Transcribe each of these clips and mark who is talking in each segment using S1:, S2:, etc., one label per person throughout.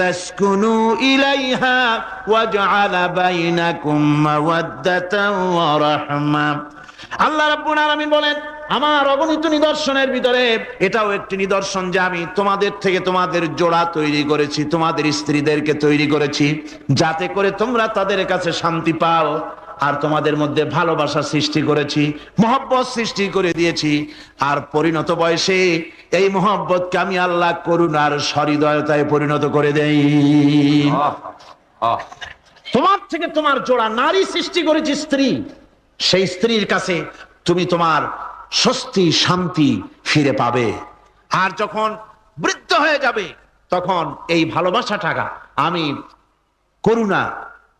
S1: তাসকুনু ইলাইহা ওয়া জাআলা বাইনাকুম মাওয়াদ্দাতান ওয়া রাহমা। আল্লাহ রাব্বুল আলামিন বলেন, আমার অগণিত নিদর্শনের ভিতরে এটাও একটি নিদর্শন যে আমি তোমাদের থেকে তোমাদের জোড়া তৈরি করেছি, তোমাদের স্ত্রীদেরকে তৈরি করেছি, যাতে করে তোমরা তাদের কাছে শান্তি পাও। আর তোমাদের মধ্যে ভালোবাসা সৃষ্টি করেছি, মহব্বত সৃষ্টি করে দিয়েছি। আর পরিণত বয়সে এই মহব্বতকে আমি আল্লাহ করুণার সহৃদয়তায় পরিণত করে দেই। তোমার থেকে তোমার জোড়া নারী সৃষ্টি করেছি, স্ত্রী। সেই স্ত্রীর কাছে তুমি তোমার স্বস্তি শান্তি ফিরে পাবে। আর যখন বৃদ্ধ হয়ে যাবে তখন এই ভালোবাসাটা আমি করুণা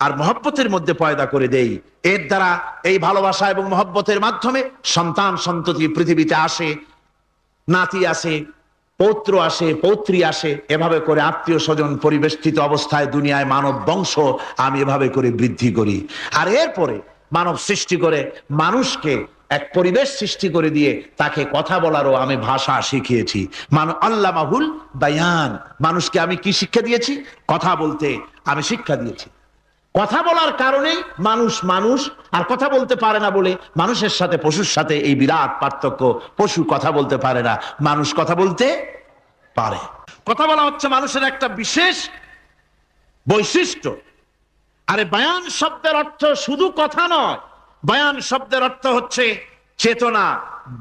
S1: আর মহব্বতের মধ্যে পয়দা করে দেই। এর দ্বারা এই ভালোবাসা এবং মহব্বতের মাধ্যমে সন্তান সন্ততি পৃথিবীতে আসে, নাতি আসে, পৌত্র আসে, পৌত্রী আসে। এভাবে করে আত্মীয় স্বজন পরিবেষ্টিত অবস্থায় দুনিয়ায় মানব বংশ আমি এভাবে করে বৃদ্ধি করি। আর এরপরে মানব সৃষ্টি করে মানুষকে এক পরিবেশ সৃষ্টি করে দিয়ে তাকে কথা বলারও আমি ভাষা শিখিয়েছি। আল্লামাহুল বায়ান, মানুষকে আমি কি শিক্ষা দিয়েছি? কথা বলতে আমি শিক্ষা দিয়েছি। কথা বলার কারণেই মানুষ মানুষ, আর কথা বলতে পারে না বলে মানুষের সাথে পশুর সাথে এই বিরাট পার্থক্য। পশু কথা বলতে পারে না, মানুষ কথা বলতে পারে। কথা বলা হচ্ছে মানুষের একটা বিশেষ বৈশিষ্ট্য। আরে বায়ান শব্দের অর্থ শুধু কথা নয়, বায়ান শব্দের অর্থ হচ্ছে চেতনা,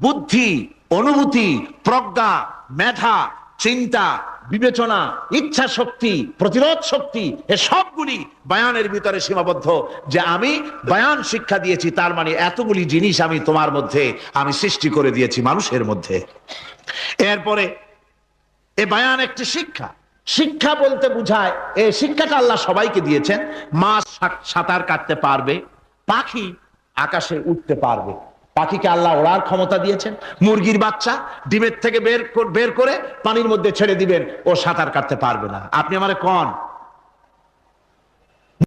S1: বুদ্ধি, অনুভূতি, প্রজ্ঞা, মেধা, চিন্তা, বিবেচনা, ইচ্ছা শক্তি, প্রতিরোধ শক্তি, এ সবগুলি বায়ানের ভিতরে সীমাবদ্ধ। যে আমি বায়ান শিক্ষা দিয়েছি, তার মানে এতগুলি জিনিস আমি তোমার মধ্যে আমি সৃষ্টি করে দিয়েছি মানুষের মধ্যে। এরপরে এ বায়ান একটি শিক্ষা। শিক্ষা বলতে বুঝায়, এই শিক্ষাটা আল্লাহ সবাইকে দিয়েছেন। মাছ সাঁতার কাটতে পারবে, পাখি আকাশে উঠতে পারবে, পাখিকে আল্লাহ ওড়ার ক্ষমতা দিয়েছেন। মুরগির বাচ্চা ডিমের থেকে বের করে পানির মধ্যে ছেড়ে দিবেন, ও সাঁতার কাটতে পারবে না। আপনি আমারে কোন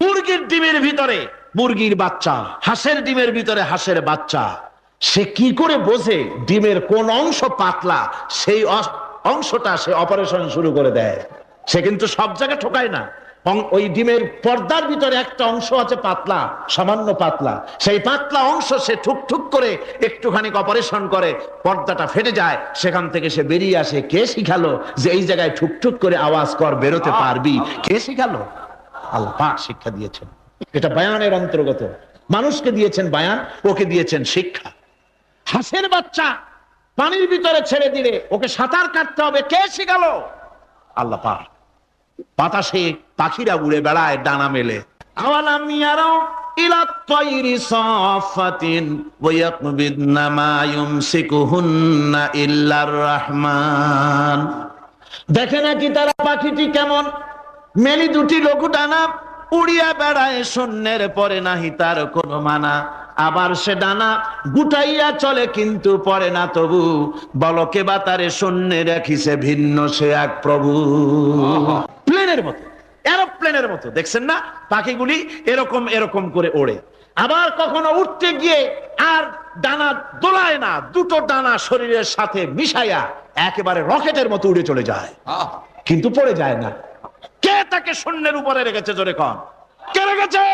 S1: মুরগির ডিমের ভিতরে মুরগির বাচ্চা, হাঁসের ডিমের ভিতরে হাঁসের বাচ্চা, সে কি করে বোঝে ডিমের কোন অংশ পাতলা? সেই অংশটা সে অপারেশন শুরু করে দেয়। সে কিন্তু সব জায়গায় ঠকায় না। ওই ডিমের পর্দার ভিতরে একটা অংশ আছে পাতলা, সামান্য পাতলা, সেই পাতলা অংশ সে ঠুক করে একটুখানি অপারেশন করে, পর্দাটা ফেটে যায়, সেখান থেকে সে বেরিয়ে আসে। কে শিখালো যে এই জায়গায় ঠুক করে আওয়াজ কর, বেরোতে পারবি? কে শিখালো? আল্লাহ পাক শিক্ষা দিয়েছেন। এটা বায়ানের অন্তর্গত। মানুষকে দিয়েছেন বায়ান, ওকে দিয়েছেন শিক্ষা। হাঁসের বাচ্চা পানির ভিতরে ছেড়ে দিলে ওকে সাঁতার কাটতে হবে, কে শিখালো? আল্লাহ পাক। বাতাসে পাখিরা উড়ে বেড়ায় ডানা মেলে। আওয়ালাম ইয়ারাও ইলা তায়রি সাফাতিন ওয়া ইয়াকবিদনা মা ইউমসিকুহুন্না ইল্লার রাহমান। দেখে নাকি তারা পাখিটি কেমন? মেলি দুটি লঘু ডানা, উড়িয়া বেড়ায় শূন্যের পরে নাহি তার কোনো মানা। আবার সে ডানা গুটাইয়া চলে কিন্তু পরে না তবু, বলকে বাতারে শূন্যে রাখিছে ভিন্ন সে এক প্রভু। প্লেনের মতো, এরোপ্লেনের মতো দেখছেন না পাখিগুলি এরকম এরকম করে ওড়ে। আবার কখনো উঠতে গিয়ে আর ডানা দোলায় না, দুটো ডানা শরীরের সাথে মিশাইয়া একেবারে রকেটের মতো উড়ে চলে যায়, কিন্তু পড়ে যায় না। কে তাকে শূন্যের উপরে রেখেছে? জোরে কন, কে রেখেছে?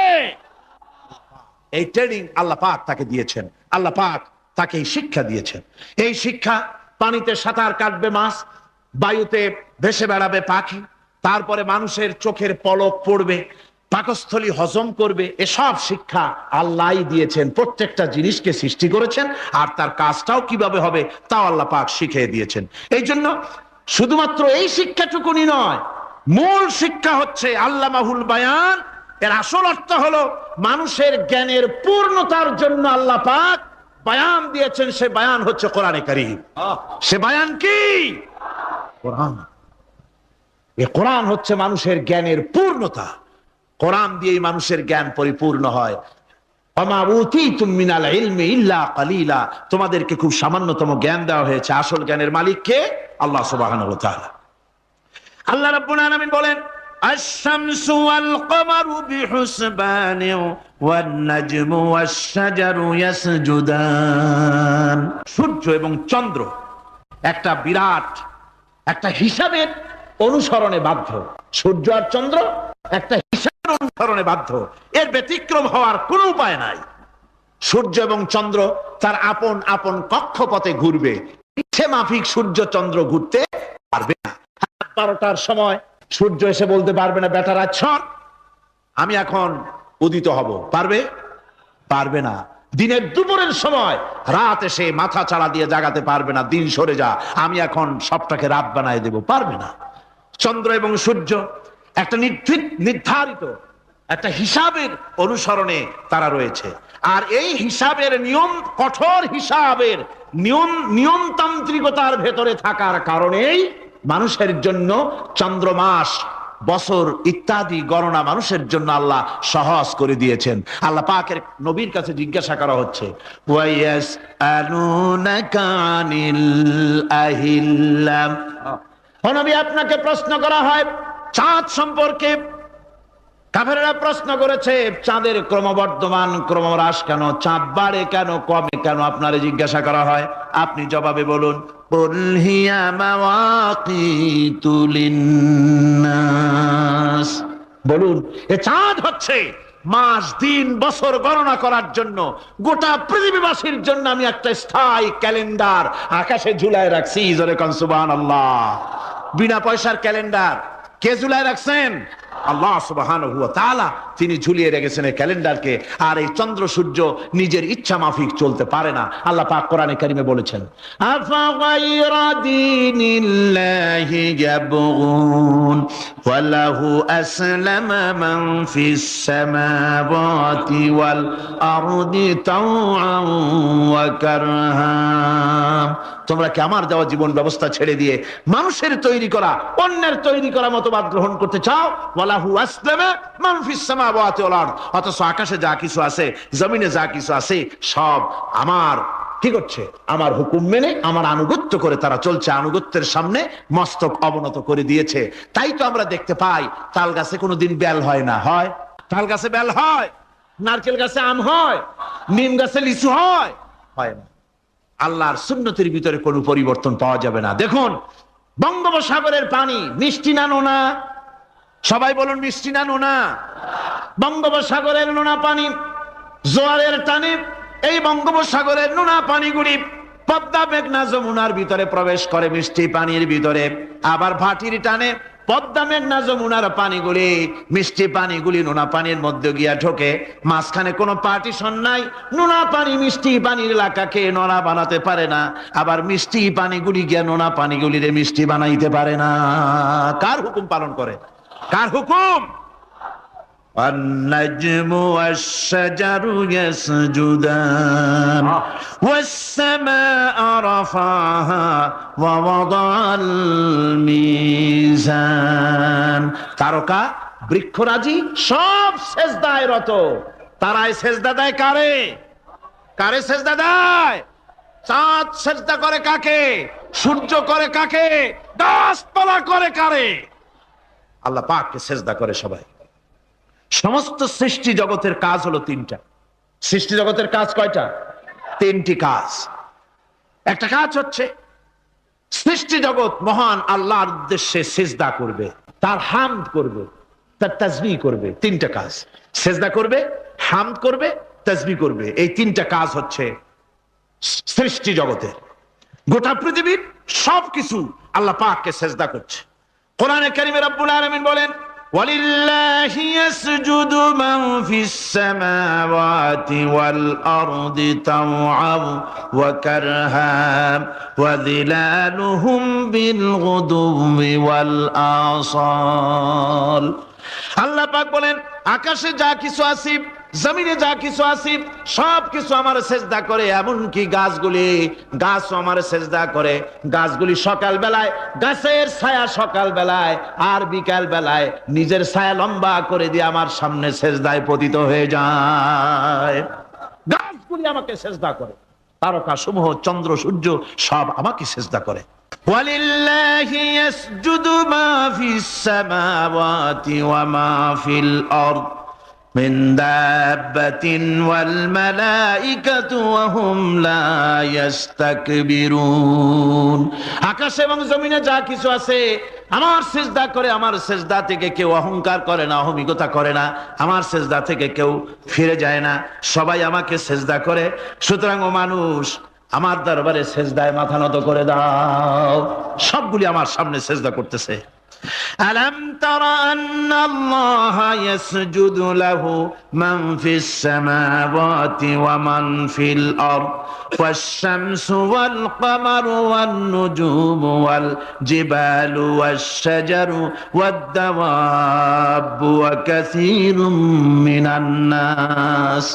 S1: এই ট্রেনিং আল্লাহ পাক তাকে দিয়েছেন। আল্লাহ পাক তাকে এই শিক্ষা দিয়েছেন। এই শিক্ষা, পানিতে সাঁতার কাটবে মাছ, বায়ুতে ভেসে বেড়াবে পাখি, তারপরে মানুষের চোখের পলক পড়বে, পাকস্থলী হজম করবে, এসব শিক্ষা আল্লাহই দিয়েছেন। প্রত্যেকটা জিনিসকে সৃষ্টি করেছেন, আর তার কাজটাও কিভাবে হবে তাও আল্লাহ পাক শিখিয়ে দিয়েছেন। এই জন্য শুধুমাত্র এই শিক্ষাটুকুনি নয়, মূল শিক্ষা হচ্ছে আল্লামাহুল বায়ান। এর আসল অর্থ হলো মানুষের জ্ঞানের পূর্ণতার জন্য আল্লাহ পাক বায়ান দিয়েছেন। সে বায়ান হচ্ছে কোরআনে কারীম। সে বায়ান কি? কোরআন। এই কোরআন হচ্ছে মানুষের জ্ঞানের পূর্ণতা। কোরআন দিয়েই মানুষের জ্ঞান পরিপূর্ণ হয়। ওমা উতীতুম মিনাল ইলমি ইল্লা কালিলা, তোমাদেরকে খুব সামান্যতম জ্ঞান দেওয়া হয়েছে। আসল জ্ঞানের মালিক কে? আল্লাহ সুবহানাহু ওয়া তাআলা। আল্লাহ রাব্বুল আলামিন বলেন, আশ-শামসু ওয়াল কমারু বিহুসবানিন ওয়ান নাজমু ওয়াশ-শাজারু ইয়াসজুদান। সূর্য এবং চন্দ্র একটা বিরাট একটা হিসাবের অনুসরণে বাধ্য। সূর্য আর চন্দ্র একটা হিসাবের অনুসরণে বাধ্য, এর ব্যতিক্রম হওয়ার কোনো উপায় নাই। সূর্য এবং চন্দ্র তার আপন আপন কক্ষপথে ঘুরবে, ইচ্ছে মাফিক সূর্য চন্দ্র ঘুরতে পারবে না। 12টার সময় সূর্য এসে বলতে পারবে না বেটা রাত শোন, আমি এখন উদিত হব, পারবে? পারবে না। দিনের দুপুরের সময় রাত এসে মাথা চাড়া দিয়ে জাগাতে পারবে না, দিন সরে যা, আমি এখন সবটাকে রাত বানায় দেব, পারবে না। চন্দ্র এবং সূর্য একটা নির্ধারিত একটা হিসাবের অনুসরণে তারা রয়েছে, আর এই হিসাবের নিয়ম, কঠোর হিসাবের নিয়মতান্ত্রিকতার ভেতরে থাকার কারণেই মানুষের জন্য চন্দ্র, মাস, বছর ইত্যাদি গণনা মানুষের জন্য আল্লাহ সহজ করে দিয়েছেন। আল্লাহ পাকের নবীর কাছে জিজ্ঞাসা করা হচ্ছে, ওয়ায়াসআলুনাকা আনিল আহিল্লাম, ও নবী আপনাকে প্রশ্ন করা হয় চাঁদ সম্পর্কে। কাফেররা প্রশ্ন করেছে চাঁদের ক্রমবর্ধমান ক্রমহ্রাস কেন, চাঁদ বাড়ে কেন, কমে কেন, আপনারে জিজ্ঞাসা করা হয়, আপনি জবাবে বলুন কুল হিয়া মাওয়াকিতু লিন্নাস, বলুন এ চাঁদ হচ্ছে মাস, দিন, বছর গণনা করার জন্য, গোটা পৃথিবীবাসীর জন্য আমি একটা স্থায়ী ক্যালেন্ডার আকাশে ঝুলায় রাখছি। জোরে কোন সুবহানাল্লাহ। বিনা পয়সার ক্যালেন্ডার কে ঝুলায় রাখছেন? আল্লাহ সুবহানাহু ওয়া তাআলা, তিনি ঝুলিয়ে রেখেছেন এই ক্যালেন্ডারকে। আর এই চন্দ্র সূর্য নিজের ইচ্ছা মাফিক চলতে পারে না। আল্লাহ পাক কোরআনে কারিমে বলেছেন, আফা গায়রা দীনিল্লাহি ইয়াবগুন ওয়া লাহু আসলামা মান ফিস সামাওয়াতি ওয়াল আরদি তাওআন ওয়া কারহা, তোমরা কি আমার দেওয়া জীবন ব্যবস্থা ছেড়ে দিয়ে মানুষের তৈরি করা, অন্যের তৈরি করা মতবাদ গ্রহণ করতে চাও? ওয়ালাহু আসলামা মান ফিস সামাওয়াতি ওয়াল আরদ, অথচ আকাশে যা কিছু আছে, জমিনে যা কিছু আছে, সব আমার কি করছে? আমার হুকুম মেনে, আমার আনুগত্য করে তারা চলছে, আনুগত্যের সামনে মস্তক অবনত করে দিয়েছে। তাই তো আমরা দেখতে পাই তাল গাছে কোনোদিন বেল হয় না, হয়? তাল গাছে বেল হয়, নারকেল গাছে আম হয়, নিম গাছে লিচু হয়? হয় না। আল্লাহর সুন্নতের ভিতরে কোনো পরিবর্তন পাওয়া যাবে না। দেখুন বঙ্গোপসাগরের পানি মিষ্টি না নোনা? সবাই বলুন মিষ্টি না নোনা? বঙ্গোপসাগরের নোনা পানি জোয়ারের টানে এই বঙ্গোপসাগরের নোনা পানিগুলি পদ্মা, মেঘনা, যমুনার ভিতরে প্রবেশ করে মিষ্টি পানির ভিতরে, আবার ভাটির টানে পদ্মা, মেঘনা, যমুনার পানিগুলি, মিষ্টি পানিগুলি নোনা পানির মধ্যে গিয়া ঢোকে। মাঝখানে কোনো পার্টিশন নাই, নোনা পানি মিষ্টি পানির এলাকাকে নোনা বানাতে পারে না, আবার মিষ্টি পানিগুলি গিয়া নোনা পানিগুলিরে মিষ্টি বানাইতে পারে না। কার হুকুম পালন করে? কার হুকুম? النجم والشجر يسجدان والسماء رفعها ووضع الميزان, তারকা বৃক্ষরাজি সব সেজদায় রত। তারাই সেজদা দেয় কারে? কারে সেজদা দেয়? চাঁদ সেজদা করে কাকে? সূর্য করে কাকে? গাছপালা করে কারে? আল্লাহ পাককে সেজদা করে সবাই। সমস্ত সৃষ্টি জগতের কাজ হলো তিনটা। সৃষ্টি জগতের কাজ কয়টা? তিনটি কাজ। একটা কাজ হচ্ছে সৃষ্টি জগৎ মহান আল্লাহর উদ্দেশ্যে সিজদা করবে, তার হামদ করবে, তার তাসবিহ করবে। তিনটা কাজ, সিজদা করবে, হামদ করবে, তাসবিহ করবে। এই তিনটা কাজ হচ্ছে সৃষ্টি জগতের। গোটা পৃথিবীর সবকিছু আল্লাহ পাককে সিজদা করছে। কোরআনে কারিমে রব্বুল আলামিন বলেন, وَلِلَّهِ يَسْجُدُ مَنْ فِي السَّمَاوَاتِ وَالْأَرْضِ طَوْعًا وَكَرْهًا وَظِلَالُهُمْ بِالْغُدُوِّ وَالْآصَالِ। আল্লাহ পাক বলেন, আকাশে যা কিছু আছে, জমিনে যা কিছু আছে, সব কিছু আমার সেজদা করে। এমনকি গাছগুলি, গাছও আমার সেজদা করে। গাছগুলি সকাল বেলায় গাছের ছায়া সকাল বেলায়, আর বিকাল বেলায় নিজের ছায়া লম্বা করে দিয়ে আমার সামনে সেজদায় পতিত হয়ে যায়। গাছগুলি আমাকে সেজদা করে, তারকা সমূহ, চন্দ্র, সূর্য সব আমাকে সেজদা করে। ওয়ালিল্লাহি ইয়াসজুদু মা ফিস সামাওয়াতি ওয়া মা ফিল আরদ মিন দাব্বাতিন ওয়াল মালাইকাতু ওয়া হুম লা ইস্তাকবিরুন। আকাশ এবং জমিনে যা কিছু আছে আমার সিজদা করে, আমার সিজদা থেকে কেউ অহংকার করে না, অহমিকতা করে না, আমার সিজদা থেকে কেউ ফিরে যায় না, সবাই আমাকে সিজদা করে। সুতরাং ও মানুষ, আমার দরবারে সিজদায় মাথা নত করে দাও। সবগুলি আমার সামনে সিজদা করতেছে। আলাম তারা আন্নাল্লাহা ইয়াসজুদু লাহু মান ফিস সামাওয়াতি ওয়া মান ফিল আরদ ওয়াশ-শামসু ওয়াল কামারু ওয়ান নুজুমু ওয়াল জিবালু ওয়াশ-শাজারু ওয়াদ-দাওয়াবু ওয়া কাসীরুম মিনান নাস।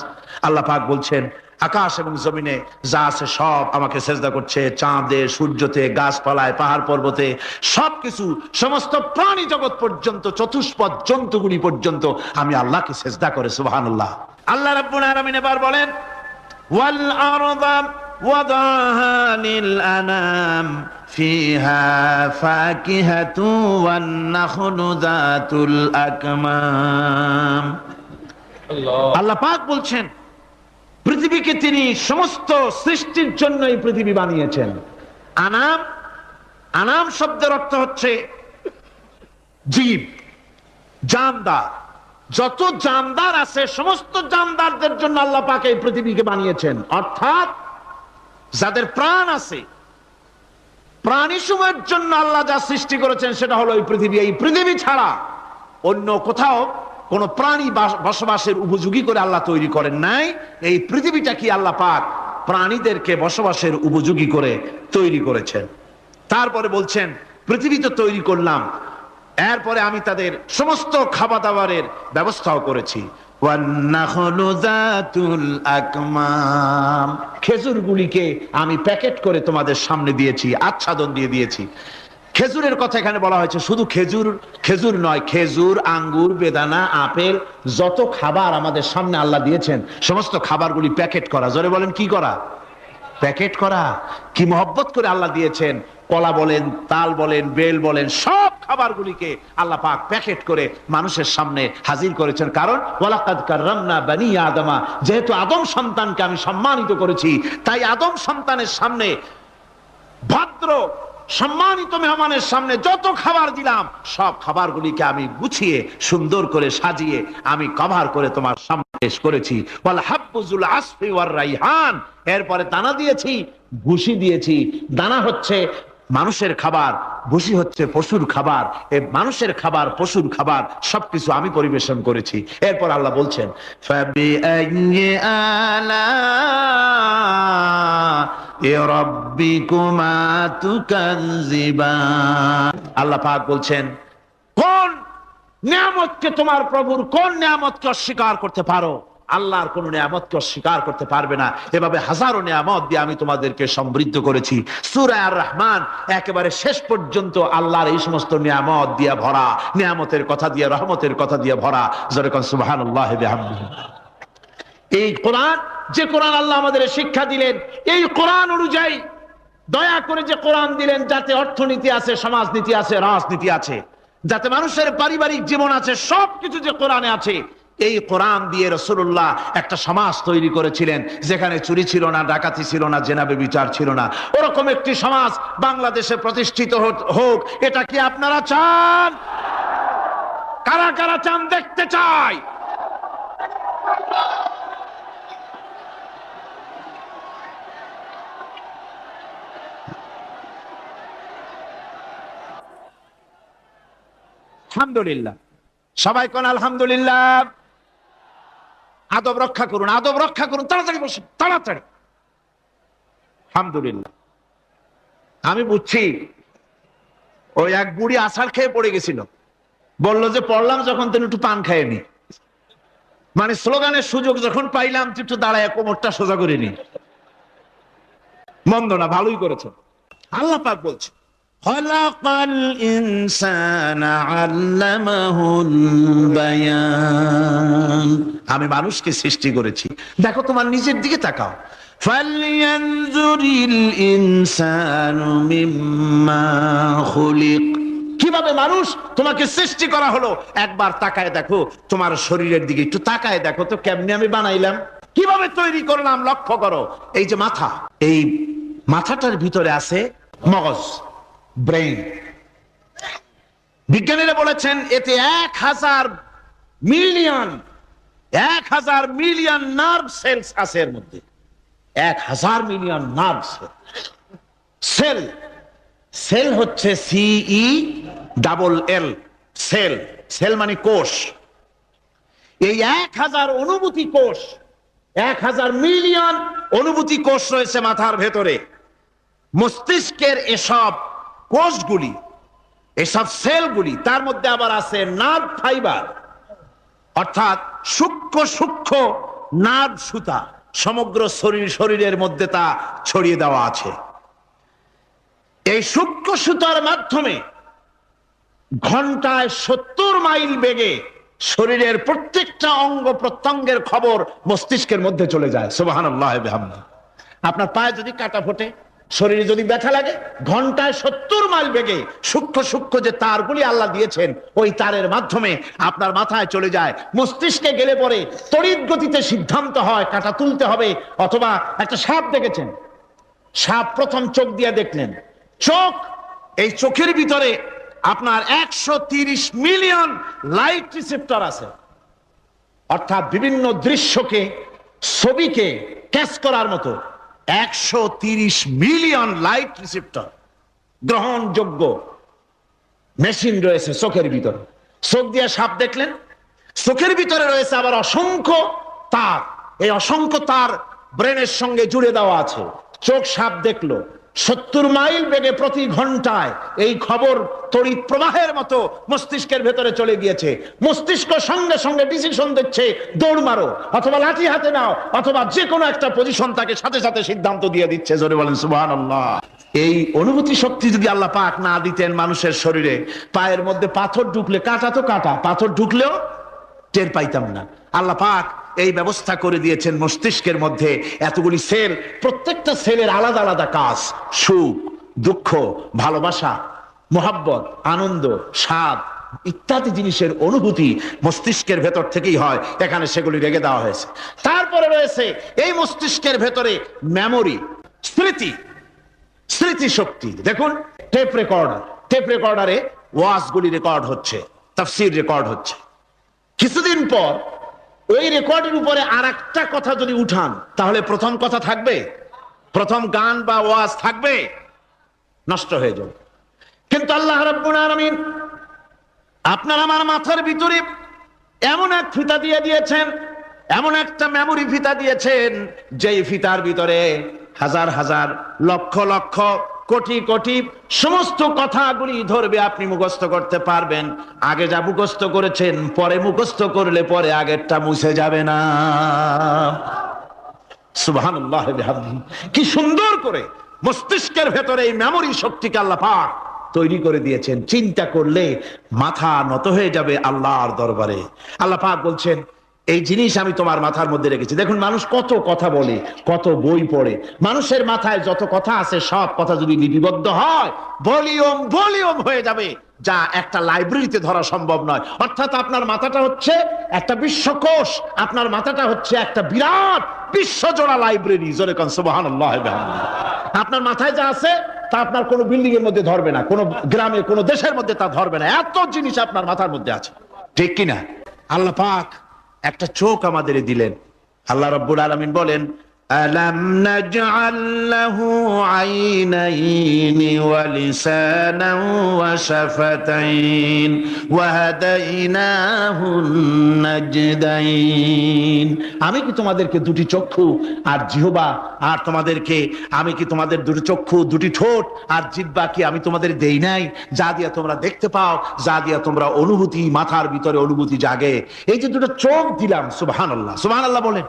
S1: আল্লাহ পাক বলছেন, আকাশ এবং জমিনে যা আছে সব আমাকে সেজদা করছে। চাঁদে, সূর্যতে, গাছপালায়, পাহাড় পর্বতে, সবকিছু, সমস্ত প্রাণী জগৎ পর্যন্ত, চতুষ্পদ জন্তুগুলি পর্যন্ত আমি আল্লাহকে সেজদা করে। সুবহানাল্লাহ। আল্লাহ রাব্বুল আলামিন এবার বলেন, ওয়াল আরদা ওয়াদাহা লিল আনাম ফিহা ফাকিহাতু ওয়ান নাখলু যাতুল আকমাম। আল্লাহ পাক বলছেন, পৃথিবীকে তিনি সমস্ত সৃষ্টির জন্য এই পৃথিবী বানিয়েছেন। আনাম, আনাম শব্দের অর্থ হচ্ছে জীব, জানদার। যত জানদার আছে সমস্ত জানদারদের জন্য আল্লাহ পাক এই পৃথিবীকে বানিয়েছেন। অর্থাৎ যাদের প্রাণ আছে, প্রাণী সময়ের জন্য আল্লাহ যা সৃষ্টি করেছেন সেটা হলো এই পৃথিবী। এই পৃথিবী ছাড়া অন্য কোথাও কোন প্রাণী বসবাসের উপযোগী করে আল্লাহ তৈরি করেন নাই। এই পৃথিবীটা কি আল্লাহ পাক প্রাণীদেরকে বসবাসের উপযোগী করে তৈরি করেছেন। তারপরে বলছেন, পৃথিবী তো তৈরি করলাম, এরপরে আমি তাদের সমস্ত খাবার দাবারের ব্যবস্থাও করেছি। খেজুরগুলিকে আমি প্যাকেট করে তোমাদের সামনে দিয়েছি, আচ্ছাদন দিয়ে দিয়েছি। খেজুরের কথা এখানে বলা হয়েছে, শুধু খেজুর খেজুর নয়, খেজুর, আঙ্গুর, বেদানা, আপেল, যত খাবার আমাদের সামনে আল্লাহ দিয়েছেন সমস্ত খাবারগুলি প্যাকেট করা। জোরে বলেন, কি করা? প্যাকেট করা। কি মহব্বত করে আল্লাহ দিয়েছেন। কলা বলেন, তাল বলেন, বেল বলেন, সব খাবারগুলিকে আল্লাহ পাক প্যাকেট করে মানুষের সামনে হাজির করেছেন। কারণ ওয়ালাকাদ কাররামনা বানি আদমা, যেহেতু আদম সন্তানকে আমি সম্মানিত করেছি, তাই আদম সন্তানের সামনে, ভদ্র সম্মানিত মেহমানের সামনে যত খাবার দিলাম সব খাবারগুলিকে আমি গুছিয়ে সুন্দর করে সাজিয়ে আমি কভার করে তোমার সামনে পেশ করেছি। ওয়াল হাব্বুজুল আসফি ওয়ার রাইহান, এরপরে দানা দিয়েছি, ভুসি দিয়েছি। দানা হচ্ছে মানুষের খাবার, ভুসি হচ্ছে পশুর খাবার। এই মানুষের খাবার, পশুর খাবার সবকিছু আমি পরিবেশন করেছি। এরপর আল্লাহ বলছেন, ফাবিআইয়ি আলা'i রাব্বিকুমা তুকাযযিবান। আল্লাহ পাক বলছেন, কোন নিয়ামতকে, তোমার প্রভুর কোন নিয়ামতকে অস্বীকার করতে পারো? আল্লাহর কোন নিয়ামতকে অস্বীকার করতে পারবে না। এভাবে হাজারো নিয়ামত দিয়ে আমি তোমাদেরকে সমৃদ্ধ করেছি। সূরা আর রহমান একেবারে শেষ পর্যন্ত আল্লাহর এই সমস্ত নিয়ামত দিয়ে ভরা, নিয়ামতের কথা দিয়ে, রহমতের কথা দিয়ে ভরা। জোরে কোন সুবহানাল্লাহ বিহামদিহি। এই কোরআন, যে কোরআন আল্লাহ আমাদের শিক্ষা দিলেন, এই কোরআন অনুযায়ী দয়া করে যে কোরআন দিলেন, যাতে অর্থনীতি আছে, সমাজনীতি আছে, রাজনীতি আছে, যাতে মানুষের পারিবারিক জীবন আছে, সবকিছু যে কোরআনে আছে। এই কোরআন দিয়ে রাসূলুল্লাহ একটা সমাজ তৈরি করেছিলেন যেখানে চুরি ছিল না, ডাকাতি ছিল না, জেনা ব্যভিচার ছিল না। ওরকম একটি সমাজ বাংলাদেশে প্রতিষ্ঠিত হোক, এটা কি আপনারা চান? কারা কারা চান? দেখতে চাই। আলহামদুলিল্লাহ। সবাই কোন আলহামদুলিল্লাহ। আদব রক্ষা করুন, আদব রক্ষা করুন। তাড়াতাড়ি বসুন, তাড়াতাড়ি। আলহামদুলিল্লাহ। আমি বুঝছি, ওই এক বুড়ি আছাড় খেয়ে পড়ে গেছিল, বললো যে পড়লাম যখন তিনি একটু পান খাইয়ে নি, মানে স্লোগানের সুযোগ যখন পাইলাম একটু দাঁড়ায় কোমরটা সোজা করে নি। মন্দ না, ভালোই করেছে। আল্লাহ পাক বলছে, খলাকাল ইনসানা আল্লামাহুল বায়ান। আমি মানুষকে সৃষ্টি করেছি। দেখো, তোমার নিজের দিকে তাকাও। ফালয়ানজুরিল ইনসানু মিম্মা খুলিক। কি কিভাবে মানুষ তোমাকে সৃষ্টি করা হলো, একবার তাকায় দেখো, তোমার শরীরের দিকে একটু তাকায় দেখো তো কেমনে আমি বানাইলাম, কিভাবে তৈরি করলাম, লক্ষ্য করো। এই যে মাথা, এই মাথাটার ভিতরে আছে মগজ, ব্রেইন। বিজ্ঞানীরা বলেছেন এতে 1000 মিলিয়ন নার্ভ সেলস আছে এর মধ্যে। 1000 মিলিয়ন নার্ভ সেল। সেল হচ্ছে CELL, সেল। সেল মানে কোষ। এই 1000 অনুভূতি কোষ, 1000 মিলিয়ন অনুভূতি কোষ রয়েছে মাথার ভেতরে। মস্তিষ্কের এসব কোষগুলি, এসব সেলগুলি, তার মধ্যে আবার আছে নার্ভ ফাইবার, অর্থাৎ সূক্ষ্ম সূক্ষ্ম নার্ভ সুতা সমগ্র শরীরের মধ্যে তা ছড়িয়ে দেওয়া আছে। এই সূক্ষ্ম সুতার মাধ্যমে ঘন্টায় 70 মাইল বেগে শরীরের প্রত্যেকটা অঙ্গ প্রত্যঙ্গের খবর মস্তিষ্কের মধ্যে চলে যায়। সুবহানাল্লাহ বিহামদিহি। আপনার পায়ে যদি কাটা ফোটে, শরীরে যদি ব্যথা লাগে, ঘন্টায় 70 মাইল বেগে সূক্ষ্ম সূক্ষ্ম যে তারগুলি আল্লাহ দিয়েছেন, ওই তারের মাধ্যমে আপনার মাথায় চলে যায়। মস্তিষ্কে গেলে পরে তড়িৎ গতিতে সিদ্ধান্ত হয় কাটা তুলতে হবে। অথবা একটা সাপ দেখেছেন, সাপ প্রথম চোখ দিয়ে দেখলেন, চোখ, এই চোখের ভিতরে আপনার 130 মিলিয়ন লাইট রিসেপ্টর আছে, অর্থাৎ বিভিন্ন দৃশ্যকে, ছবিকে ক্যাচ করার মতো 130 মিলিয়ন লাইট রিসেপ্টর গ্রহণযোগ্য মেশিন রয়েছে চোখের ভিতরে। চোখ দিয়ে সাপ দেখলেন, চোখের ভিতরে রয়েছে আবার অসংখ্য তার। এই অসংখ্য তার ব্রেনের সঙ্গে জুড়ে দেওয়া আছে। চোখ সাপ দেখলো, 70 মাইল বেগে প্রতি ঘন্টায় এই খবর তড়িৎ প্রবাহের মতো মস্তিষ্কের ভেতরে চলে গিয়েছে। মস্তিষ্ক সঙ্গে সঙ্গে ডিসিশন দিচ্ছে, দৌড় মারো, অথবা লাঠি হাতে নাও, অথবা যে কোনো একটা পজিশন তাকে সাথে সাথে সিদ্ধান্ত দিয়ে দিচ্ছে। জোরে বলেন সুবহানাল্লাহ। এই অনুভূতি শক্তি যদি আল্লাহ পাক না দিতেন মানুষের শরীরে, পায়ের মধ্যে পাথর ঢুকলে, কাটা তো কাটা, পাথর ঢুকলেও টের পাইতাম না। আল্লাহ পাক এই ব্যবস্থা করে দিয়েছেন মস্তিষ্কের মধ্যে এতগুলি সেল, প্রত্যেকটা সেলের আলাদা আলাদা কাজ। সুখ, দুঃখ, ভালোবাসা, মোহাব্বত, আনন্দ, স্বাদ ইত্যাদি জিনিসের অনুভূতি মস্তিষ্কের ভেতর থেকেই হয়। এখানে সেগুলি রেখে দেওয়া হয়েছে। তারপরে রয়েছে এই মস্তিষ্কের ভেতরে মেমোরি, স্মৃতি, স্মৃতি শক্তি। দেখুন টেপ রেকর্ডার, টেপ রেকর্ডারে ওয়াজগুলি রেকর্ড হচ্ছে, তাফসীর রেকর্ড হচ্ছে। কিছুদিন পর ওই রেকর্ডের উপরে আর একটা কথা যদি উঠান, তাহলে প্রথম কথা থাকবে, প্রথম গান বা ওয়াজ থাকবে, নষ্ট হয়ে যাবে। কিন্তু আল্লাহ রাব্বুল আলামিন আপনার আমার মাথার ভিতরে এমন এক ফিতা দিয়ে দিয়েছেন, এমন একটা মেমোরি ফিতা দিয়েছেন, যেই ফিতার ভিতরে হাজার হাজার, লক্ষ লক্ষ, কোটি কোটি সমস্ত কথাগুলি ধরবে, আপনি মুখস্থ করতে পারবেন। আগে যা মুখস্থ করেছেন, পরে মুখস্থ করলে পরে আগেরটা মুছে যাবে না। সুবহানাল্লাহ বিহামদিহি। কি সুন্দর করে মস্তিষ্কের ভেতরে এই মেমোরি শক্তিকে আল্লাহ পাক তৈরি করে দিয়েছেন। চিন্তা করলে মাথা নত হয়ে যাবে আল্লাহর দরবারে। আল্লাহ পাক বলছেন, এই জিনিস আমি তোমার মাথার মধ্যে রেখেছি। দেখুন মানুষ কত কথা বলে, কত বই পড়ে, মানুষের মাথায় যত কথা আছে সব কথা যদি লিপিবদ্ধ হয়, ভলিউম ভলিউম হয়ে যাবে, যা একটা লাইব্রেরিতে ধরা সম্ভব নয়। অর্থাৎ আপনার মাথাটা হচ্ছে একটা বিশ্বকোষ, আপনার মাথাটা হচ্ছে একটা বিরাট বিশ্বজোড়া লাইব্রেরি। জোরে কোন সুবহানাল্লাহ। আপনার মাথায় যা আছে তা আপনার কোনো বিল্ডিং এর মধ্যে ধরবে না, কোনো গ্রামে, কোনো দেশের মধ্যে তা ধরবে না। এত জিনিস আপনার মাথার মধ্যে আছে, ঠিক কিনা? আল্লাহ পাক একটা চোখ আমাদের দিলেন। আল্লাহ রাব্বুল আলামিন বলেন, আলাম নাজআল লাহু আইনাইনি ওয়া লিসানান ওয়া শাফাতাইন ওয়া হাদাইনাহুন নাজদাইন। আমি কি তোমাদেরকে দুটি চক্ষু আর জিহ্বা, আর তোমাদেরকে আমি কি তোমাদের দুটি চক্ষু, দুটি ঠোঁট আর জিহ্বা কি আমি তোমাদের দেই নাই, যা দিয়া তোমরা দেখতে পাও, যা দিয়া তোমরা অনুভূতি, মাথার ভিতরে অনুভূতি জাগে। এই যে দুটো চোখ দিলাম, সুবহানাল্লাহ, সুবহানাল্লাহ বলেন।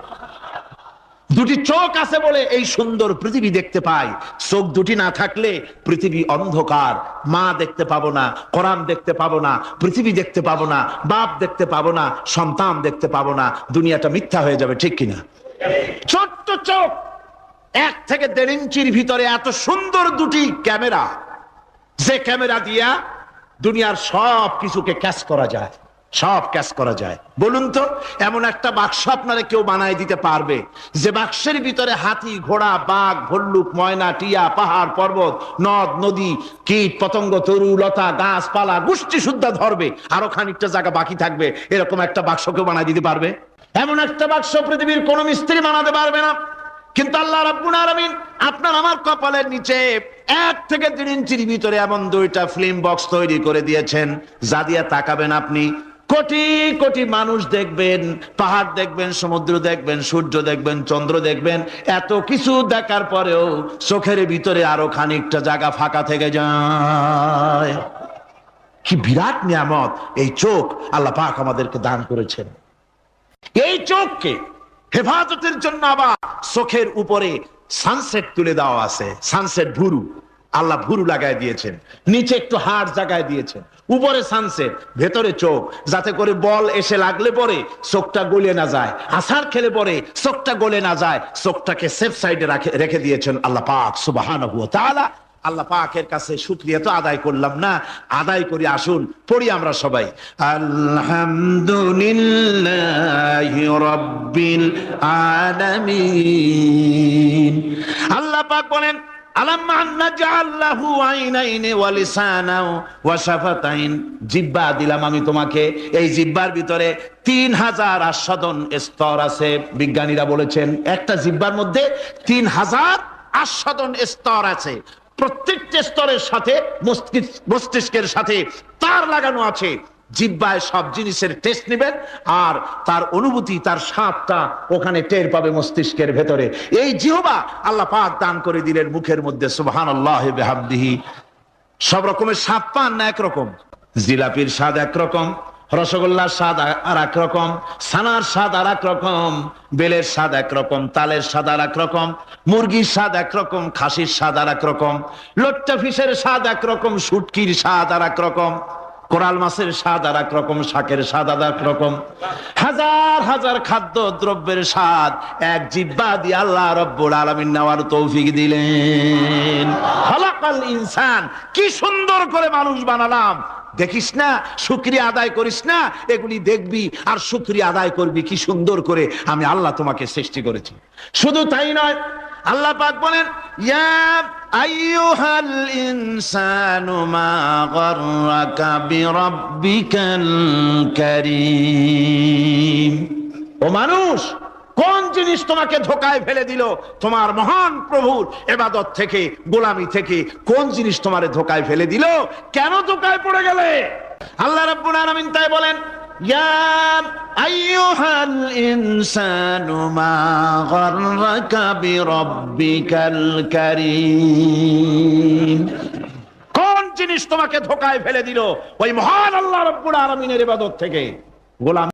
S1: দুটি চোখ আছে বলে এই সুন্দর পৃথিবী দেখতে পাই। চোখ দুটি না থাকলে পৃথিবী অন্ধকার, মা দেখতে পাবো না, কোরআন দেখতে পাবো না, পৃথিবী দেখতে পাবো না, বাপ দেখতে পাবো না, সন্তান দেখতে পাবো না, দুনিয়াটা মিথ্যা হয়ে যাবে, ঠিক কিনা? ছোট্ট চোখ, 1 থেকে 1.5 ইঞ্চির ভিতরে এত সুন্দর দুটি ক্যামেরা, যে ক্যামেরা দিয়া দুনিয়ার সব কিছুকে ক্যাচ করা যায়, সব ক্যাচ করা যায়। বলুন তো, এমন একটা বাক্স আপনারা কেউ বানায় দিতে পারবে যে বাক্সের ভিতরে হাতি, ঘোড়া, বাঘ, ভল্লুক, ময়না, টিয়া, পাহাড়, পর্বত, নদ, নদী, কীট, পতঙ্গ, তরু, লতা, গাছপালা, গোষ্ঠী শুদ্ধা ধরবে, আরো খানিকটা জায়গা বাকি থাকবে, এরকম একটা বাক্স কেউ বানায় দিতে পারবে? এমন একটা বাক্স পৃথিবীর কোন মিস্ত্রি বানাতে পারবে না। কিন্তু আল্লাহ রাব্বুল আলামিন আপনার আমার কপালের নিচে 1 থেকে 3 ইঞ্চির ভিতরে এমন 2টা ফিল্ম বক্স তৈরি করে দিয়েছেন, যা দিয়ে তাকাবেন আপনি কোটি কোটি মানুষ দেখবেন, পাহাড় দেখবেন, সমুদ্র দেখবেন, সূর্য দেখবেন, চন্দ্র দেখবেন। এত কিছু দেখার পরেও চোখের ভিতরে আরো খানিকটা জায়গা ফাঁকা থেকে যায়। কি বিরাট নিয়ামত এই চোখ আল্লাহ পাক আমাদেরকে দান করেছেন। এই চোখকে হেফাজতের জন্য আবার চোখের উপরে সানসেট তুলে দেওয়া আছে, সানসেট ভুরু, আল্লাহ ভুরু লাগায় দিয়েছেন, নিচে একটু হাড় জায়গায় দিয়েছেন, উপরে সানসেট, ভেতরে চোখ, যাতে করে বল এসে লাগলে পরে চোখটা গলে না যায়, আছাড় খেলে পরে চোখটা গলে না যায়, চোখটাকে সেফ সাইডে রেখে দিয়েছেন আল্লাহ পাক সুবহানাহু ওয়া তাআলা। আল্লাহ পাকের কাছে শুকরিয়া তো আদায় করলাম না, আদায় করি। আসুন পড়ি আমরা সবাই, আলহামদুলিল্লাহি রাব্বিল আলামিন। আল্লাহ পাক বলেন, আলাম নাজআল লাহু আইনাইনি ওয়া লিসানাও ওয়া শাফাতাইন। জিহ্বা দিলাম আমি তোমাকে, এই জিহ্বার ভিতরে 3000 আস্বাদন স্তর আছে। বিজ্ঞানীরা বলেছেন একটা জিহ্বার মধ্যে 3000 আস্বাদন স্তর আছে। প্রত্যেকটা স্তরের সাথে মস্তিষ্কের সাথে তার লাগানো আছে। জিহ্বায় সব জিনিসের টেস্ট নেবেন, আর তার অনুভূতি, তার স্বাদটা ওখানে টের পাবে মস্তিষ্কের ভেতরে। এই জিহ্বা আল্লাহ পাক দান করে দিলেন মুখের মধ্যে। সুবহানাল্লাহি বিহামদিহি। সব রকমের স্বাদ পান না একরকম? জিলাপির স্বাদ একরকম, রসগোল্লার স্বাদ আর এক রকম, ছানার স্বাদ আর এক রকম, বেলের স্বাদ একরকম, তালের স্বাদ আর এক রকম, মুরগির স্বাদ একরকম, খাসির স্বাদ আর এক রকম, লোট্টা ফিশের স্বাদ একরকম, শুটকির স্বাদ আর এক রকম, কোরাল মাছের স্বাদ আর এক রকম, শাকের স্বাদ আর এক রকম। হাজার হাজার খাদ্য দ্রব্যের স্বাদ এক জিহ্বা দিয়ে আল্লাহ রব্বুল আলামিন নেওয়ার তৌফিক দিলেন। খালাকাল ইনসান, কি সুন্দর করে মানুষ বানালাম। দেখিস না, শুকরিয়া আদায় করিস না, এগুলি দেখবি আর শুকরিয়া আদায় করবি কি সুন্দর করে আমি আল্লাহ তোমাকে সৃষ্টি করেছি। শুধু তাই নয়, আল্লাহ পাক বলেন, ইয়া আইয়ুহাল ইনসানু মা গাররাকা বিরাব্বিকাল কারীম। ও মানুষ, কোন জিনিস তোমাকে ধোঁকায় ফেলে দিল তোমার মহান প্রভুর ইবাদত থেকে, গোলামি থেকে? কোন জিনিস তোমারে ধোঁকায় ফেলে দিল? কেন ধোঁকায় পড়ে গেলে? আল্লাহ রাব্বুল আলামিন তাই বলেন, ইয়া আইয়ুহাল ইনসানু মা গাররাকা বিরাব্বিকাল কারীম। কোন জিনিস তোমাকে ধোঁকায় ফেলে দিল ওই মহান আল্লাহ রাব্বুল আলামিনের ইবাদত থেকে, গোলামি